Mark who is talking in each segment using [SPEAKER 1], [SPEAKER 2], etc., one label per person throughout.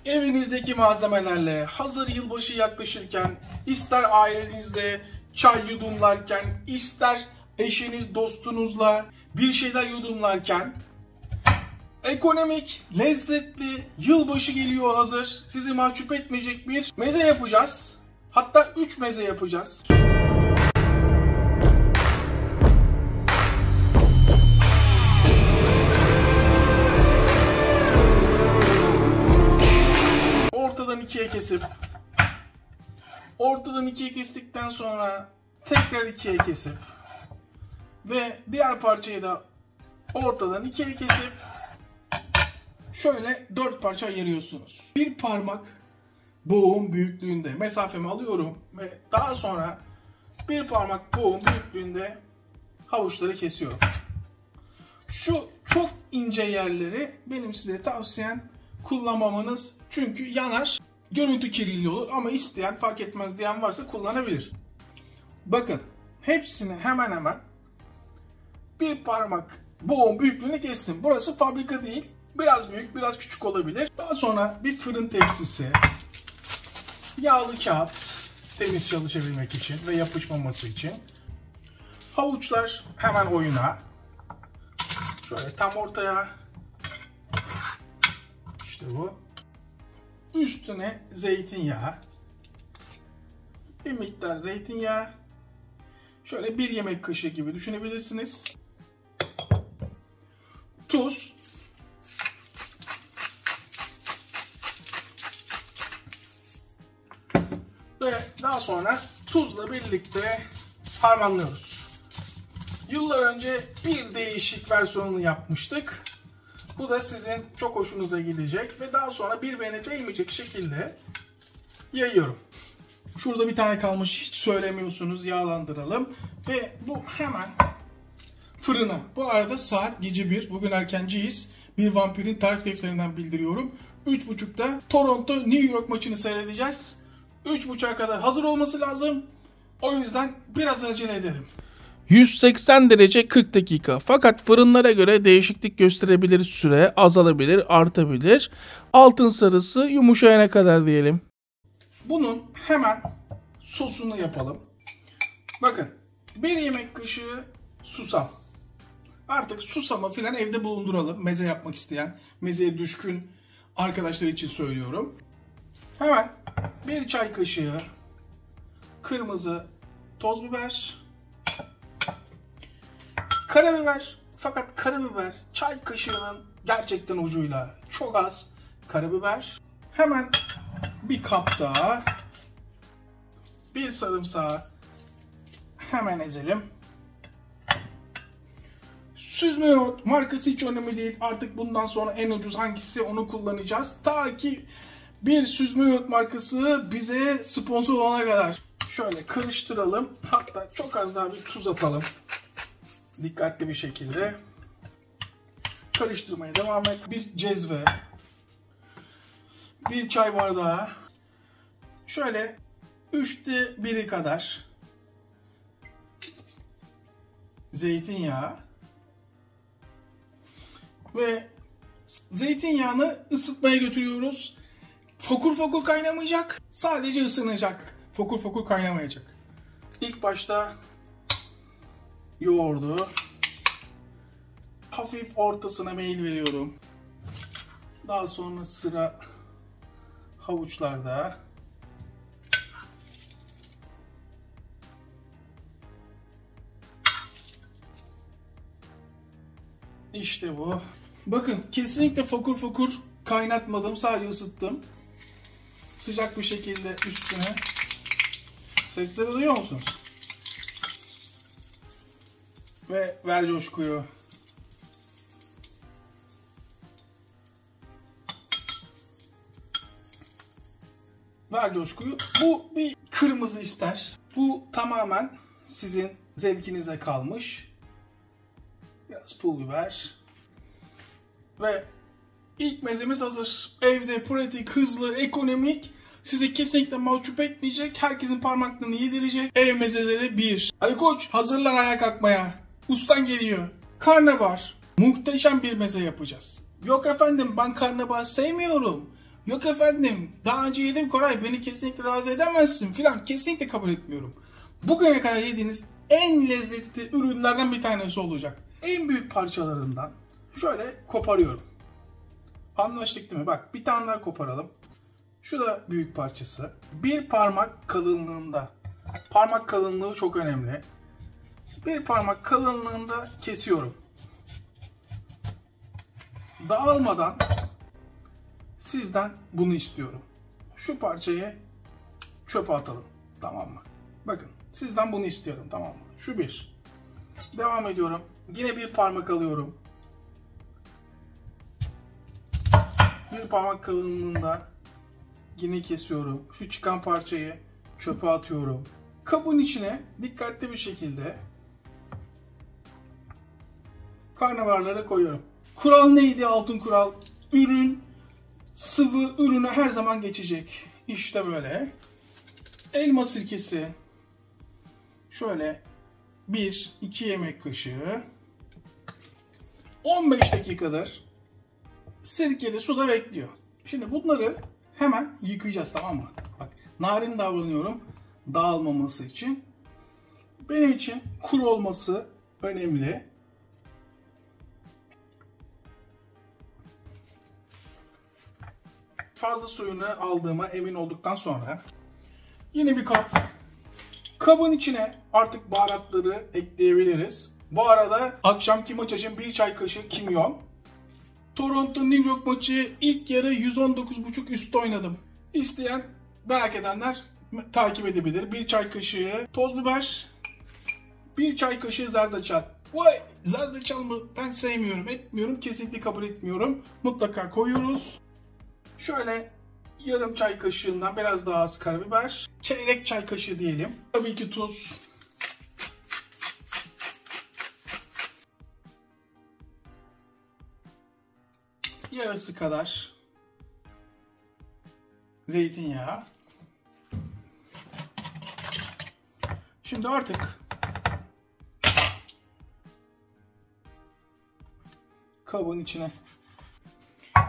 [SPEAKER 1] Evinizdeki malzemelerle hazır yılbaşı yaklaşırken, ister ailenizle çay yudumlarken, ister eşiniz dostunuzla bir şeyler yudumlarken, ekonomik, lezzetli, yılbaşı geliyor hazır, sizi mahcup etmeyecek bir meze yapacağız. Hatta 3 meze yapacağız. Ortadan ikiye kestikten sonra tekrar ikiye kesip ve diğer parçayı da ortadan ikiye kesip şöyle 4 parça ayırıyorsunuz. Bir parmak boğum büyüklüğünde mesafemi alıyorum ve daha sonra bir parmak boğum büyüklüğünde havuçları kesiyorum. Şu çok ince yerleri benim size tavsiyem kullanmamanız, çünkü yanar, görüntü kirliliği olur, ama isteyen, fark etmez diyen varsa kullanabilir. Bakın, hepsini hemen hemen bir parmak boğum büyüklüğünde kestim. Burası fabrika değil, biraz büyük biraz küçük olabilir. Daha sonra bir fırın tepsisi, yağlı kağıt, temiz çalışabilmek için ve yapışmaması için. Havuçlar hemen oyuna, şöyle tam ortaya, işte bu. Üstüne zeytinyağı, bir miktar zeytinyağı, şöyle 1 yemek kaşığı gibi düşünebilirsiniz. Tuz, ve daha sonra tuzla birlikte harmanlıyoruz. Yıllar önce bir değişik versiyonunu yapmıştık. Bu da sizin çok hoşunuza gidecek ve daha sonra birbirine değmeyecek şekilde yayıyorum. Şurada bir tane kalmış, hiç söylemiyorsunuz, yağlandıralım ve bu hemen fırına. Bu arada saat gece 1, bugün erkenciyiz. Bir vampirin tarif defterinden bildiriyorum. 3.30'da Toronto New York maçını seyredeceğiz. 3.30'a kadar hazır olması lazım. O yüzden biraz acele edelim. 180 derece 40 dakika. Fakat fırınlara göre değişiklik gösterebilir, süre azalabilir, artabilir. Altın sarısı yumuşayana kadar diyelim. Bunun hemen sosunu yapalım. Bakın, 1 yemek kaşığı susam. Artık susamı filan evde bulunduralım. Meze yapmak isteyen, mezeye düşkün arkadaşlar için söylüyorum. Hemen 1 çay kaşığı kırmızı toz biber. Karabiber, fakat karabiber çay kaşığının gerçekten ucuyla, çok az karabiber. Hemen bir kap daha, bir sarımsağı hemen ezelim. Süzme yoğurt markası hiç önemli değil. Artık bundan sonra en ucuz hangisi onu kullanacağız. Ta ki bir süzme yoğurt markası bize sponsor olana kadar. Şöyle karıştıralım. Hatta çok az daha bir tuz atalım. Dikkatli bir şekilde karıştırmaya devam et. Bir cezve, bir çay bardağı, şöyle 3'te 1'i kadar zeytinyağı ve zeytinyağını ısıtmaya götürüyoruz. Fokur fokur kaynamayacak, sadece ısınacak. Fokur fokur kaynamayacak. İlk başta yoğurdu hafif ortasına meyil veriyorum. Daha sonra sıra havuçlarda. İşte bu. Bakın, kesinlikle fokur fokur kaynatmadım, sadece ısıttım. Sıcak bir şekilde üstüne. Sesleri duyuyor musunuz? Ve ver coşkuyu. Ver coşkuyu. Bu bir kırmızı ister. Bu tamamen sizin zevkinize kalmış. Biraz pul biber. Ve ilk mezemiz hazır. Evde pratik, hızlı, ekonomik. Sizi kesinlikle mahcup etmeyecek. Herkesin parmaklarını yedirecek. Ev mezeleri 1. Ali Koç, hazırlan ayağa kalkmaya. Ustan geliyor. Karnabahar. Muhteşem bir meze yapacağız. Yok efendim, ben karnabahar sevmiyorum. Yok efendim daha önce yedim Koray, beni kesinlikle razı edemezsin filan, kesinlikle kabul etmiyorum. Bugüne kadar yediğiniz en lezzetli ürünlerden bir tanesi olacak. En büyük parçalarından şöyle koparıyorum. Anlaştık değil mi? Bak bir tane daha koparalım. Şu da büyük parçası. Bir parmak kalınlığında. Parmak kalınlığı çok önemli. Bir parmak kalınlığında kesiyorum. Dağılmadan sizden bunu istiyorum. Şu parçayı çöpe atalım. Tamam mı? Bakın sizden bunu istiyorum. Tamam mı? Şu bir. Devam ediyorum. Yine bir parmak alıyorum. Bir parmak kalınlığında yine kesiyorum. Şu çıkan parçayı çöpe atıyorum. Kabın içine dikkatli bir şekilde karnabaharları koyuyorum. Kural neydi? Altın kural. Ürün sıvı ürüne her zaman geçecek. İşte böyle. Elma sirkesi. Şöyle 1-2 yemek kaşığı. 15 dakikadır sirkeli suda bekliyor. Şimdi bunları hemen yıkayacağız, tamam mı? Bak narin davranıyorum dağılmaması için. Benim için kuru olması önemli. Fazla suyunu aldığıma emin olduktan sonra yine bir kap. Kabın içine artık baharatları ekleyebiliriz. Bu arada akşamki maç için 1 çay kaşığı kimyon. Toronto New York maçı ilk yarı 119.5 üstü oynadım. İsteyen, merak edenler takip edebilir. 1 çay kaşığı toz biber, 1 çay kaşığı zerdeçal. Vay, zerdeçal mı? Ben sevmiyorum, etmiyorum, kesinlikle kabul etmiyorum. Mutlaka koyuyoruz. Şöyle yarım çay kaşığından biraz daha az karabiber. Çeyrek çay kaşığı diyelim. Tabii ki tuz. Yarısı kadar zeytinyağı. Şimdi artık kabın içine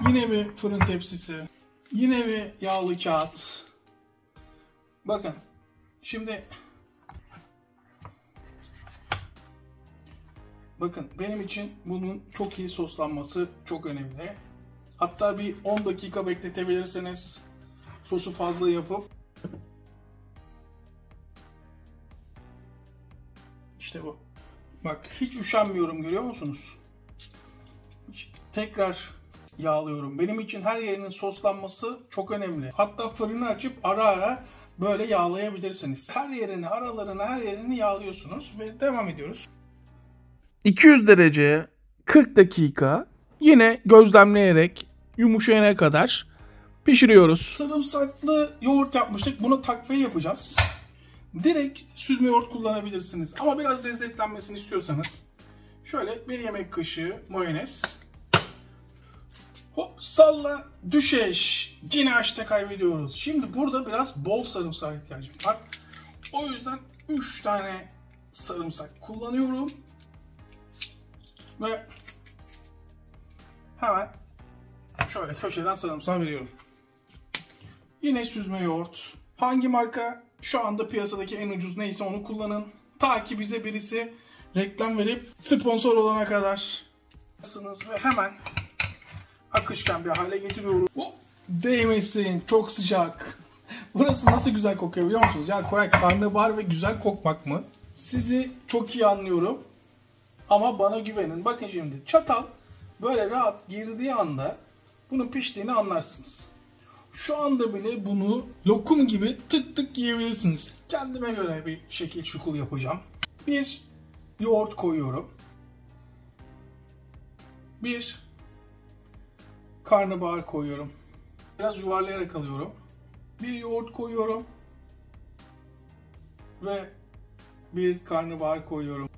[SPEAKER 1] yine bir fırın tepsisi, yine bir yağlı kağıt. Bakın şimdi bakın benim için bunun çok iyi soslanması çok önemli. Hatta bir 10 dakika bekletebilirsiniz. Sosu fazla yapıp. İşte bu. Bak hiç üşenmiyorum, görüyor musunuz? Tekrar yağlıyorum. Benim için her yerinin soslanması çok önemli. Hatta fırını açıp ara ara böyle yağlayabilirsiniz. Her yerini, aralarını, her yerini yağlıyorsunuz ve devam ediyoruz. 200 dereceye 40 dakika yine gözlemleyerek yumuşayana kadar pişiriyoruz. Sarımsaklı yoğurt yapmıştık. Bunu takviye yapacağız. Direkt süzme yoğurt kullanabilirsiniz. Ama biraz lezzetlenmesini istiyorsanız şöyle 1 yemek kaşığı mayonez. Hop salla düşeş. Yine açta kaybediyoruz. Şimdi burada biraz bol sarımsak ihtiyacım var. O yüzden 3 tane sarımsak kullanıyorum. Ve hemen şöyle köşeden sarımsak veriyorum. Yine süzme yoğurt. Hangi marka şu anda piyasadaki en ucuz neyse onu kullanın. Ta ki bize birisi reklam verip sponsor olana kadar. Ve hemen akışkan bir hale getiriyorum. Değmesin, çok sıcak. Burası nasıl güzel kokuyor biliyor musunuz? Ya Koray, karnabahar ve güzel kokmak mı? Sizi çok iyi anlıyorum. Ama bana güvenin. Bakın şimdi çatal böyle rahat girdiği anda bunun piştiğini anlarsınız. Şu anda bile bunu lokum gibi tık tık yiyebilirsiniz. Kendime göre bir şekil şukul yapacağım. Bir yoğurt koyuyorum. Bir karnabahar koyuyorum. Biraz yuvarlayarak alıyorum. Bir yoğurt koyuyorum. Ve bir karnabahar koyuyorum.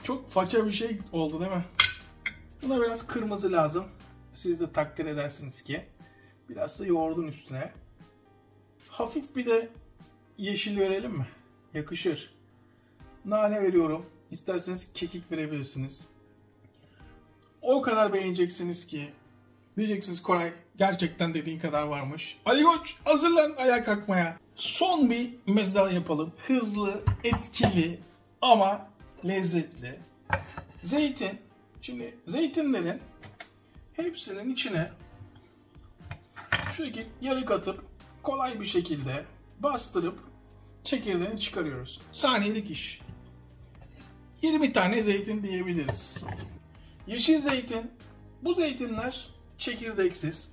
[SPEAKER 1] Çok faça bir şey oldu değil mi? Buna biraz kırmızı lazım. Siz de takdir edersiniz ki. Biraz da yoğurdun üstüne. Hafif bir de yeşil verelim mi? Yakışır. Nane veriyorum. İsterseniz kekik verebilirsiniz. o kadar beğeneceksiniz ki. Diyeceksiniz Koray gerçekten dediğin kadar varmış. Ali Koç hazırlan ayağa kalkmaya. Son bir meze daha yapalım. Hızlı, etkili ama lezzetli. Zeytin. Şimdi zeytinlerin hepsinin içine şu şekilde yarık atıp kolay bir şekilde bastırıp çekirdeğini çıkarıyoruz. Saniyelik iş. 20 tane zeytin diyebiliriz. Yeşil zeytin. Bu zeytinler çekirdeksiz.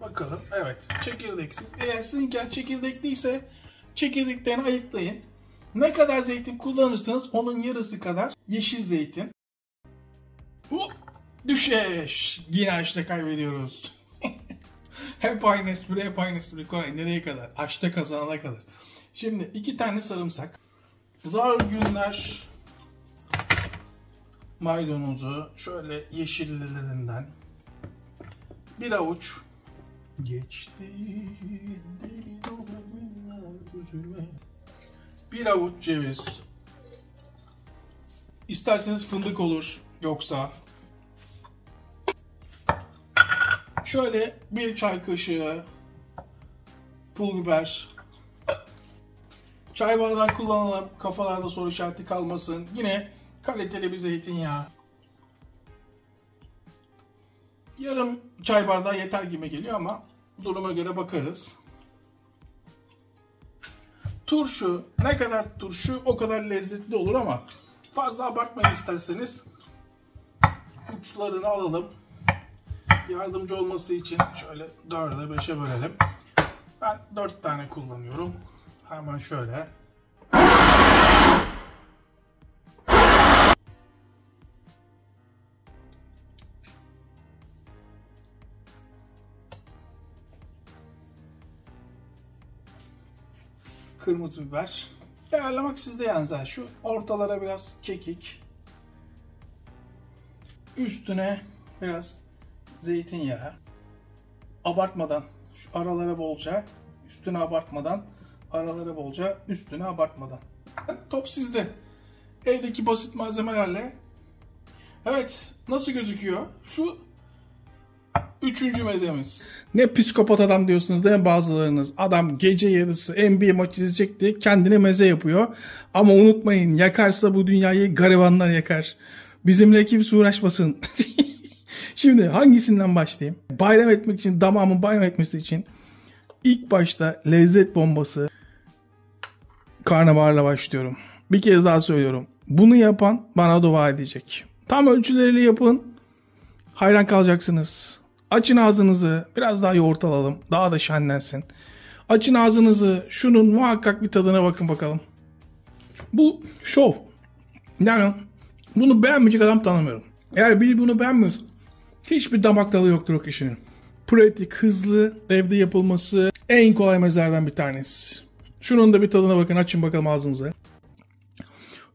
[SPEAKER 1] Bakalım. Evet. Çekirdeksiz. Eğer sizinkiler çekirdekliyse çekirdeklerini ayıklayın. Ne kadar zeytin kullanırsanız onun yarısı kadar yeşil zeytin. Hop! Düşeş. Yine açta kaybediyoruz. Hep aynı espri, hep aynı espri. Koray nereye kadar? Açta kazanana kadar. Şimdi 2 tane sarımsak. Zar günler maydanozu şöyle yeşillilerinden bir avuç geçti deli dolu günler üzülme. Bir avuç ceviz. İsterseniz fındık olur yoksa. Şöyle bir çay kaşığı pul biber. Çay bardağı kullanalım. Kafalarda soru işareti kalmasın. Yine kaliteli bir zeytinyağı. Yarım çay bardağı yeter gibi geliyor ama duruma göre bakarız. Turşu. Ne kadar turşu o kadar lezzetli olur ama fazla abartmayın isterseniz. Uçlarını alalım. Yardımcı olması için şöyle 4'e 5'e bölelim. Ben 4 tane kullanıyorum. Hemen şöyle. Kırmızı biber. Ayarlamak sizde yalnız. Şu ortalara biraz kekik. Üstüne biraz zeytinyağı. Abartmadan. Şu aralara bolca. Üstüne abartmadan. Aralara bolca. Üstüne abartmadan. Top sizde. Evdeki basit malzemelerle. Evet. Nasıl gözüküyor? Şu 3. mezemiz. Ne psikopat adam diyorsunuz değil mi bazılarınız? Adam gece yarısı NBA maçı izleyecek diye kendine meze yapıyor. Ama unutmayın yakarsa bu dünyayı garibanlar yakar. Bizimle kimse uğraşmasın. Şimdi hangisinden başlayayım? Bayram etmek için, damağımın bayram etmesi için ilk başta lezzet bombası karnabaharla başlıyorum. Bir kez daha söylüyorum. Bunu yapan bana dua edecek. Tam ölçüleriyle yapın. Hayran kalacaksınız. Açın ağzınızı. Biraz daha yoğurt alalım. Daha da şenlensin. Açın ağzınızı. Şunun muhakkak bir tadına bakın bakalım. Bu şov. Yani bunu beğenmeyecek adam tanımıyorum. Eğer biri bunu beğenmiyorsa hiçbir damak tadı yoktur o kişinin. Pratik, hızlı, evde yapılması en kolay mezelerden bir tanesi. Şunun da bir tadına bakın. Açın bakalım ağzınızı.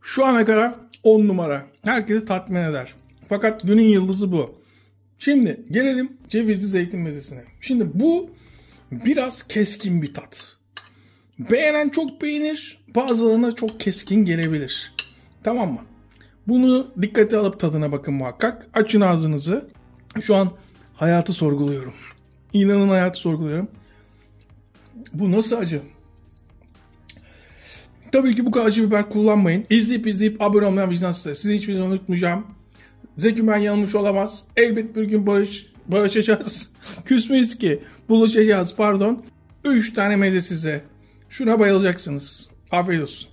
[SPEAKER 1] Şu ana kadar 10 numara. Herkesi tatmin eder. Fakat günün yıldızı bu. Şimdi gelelim cevizli zeytin mezesine. Şimdi bu biraz keskin bir tat. Beğenen çok beğenir. Bazılarına çok keskin gelebilir. Tamam mı? Bunu dikkate alıp tadına bakın muhakkak. Açın ağzınızı. Şu an hayatı sorguluyorum. İnanın hayatı sorguluyorum. Bu nasıl acı? Tabii ki bu kadar acı biber kullanmayın. İzleyip abone olmayan vicdansız. Sizi hiçbir zaman unutmayacağım. Zeki Müren yanılmış olamaz. Elbet bir gün barışacağız. Küsmeyiz ki. Buluşacağız pardon. 3 tane meze size. Şuna bayılacaksınız. Afiyet olsun.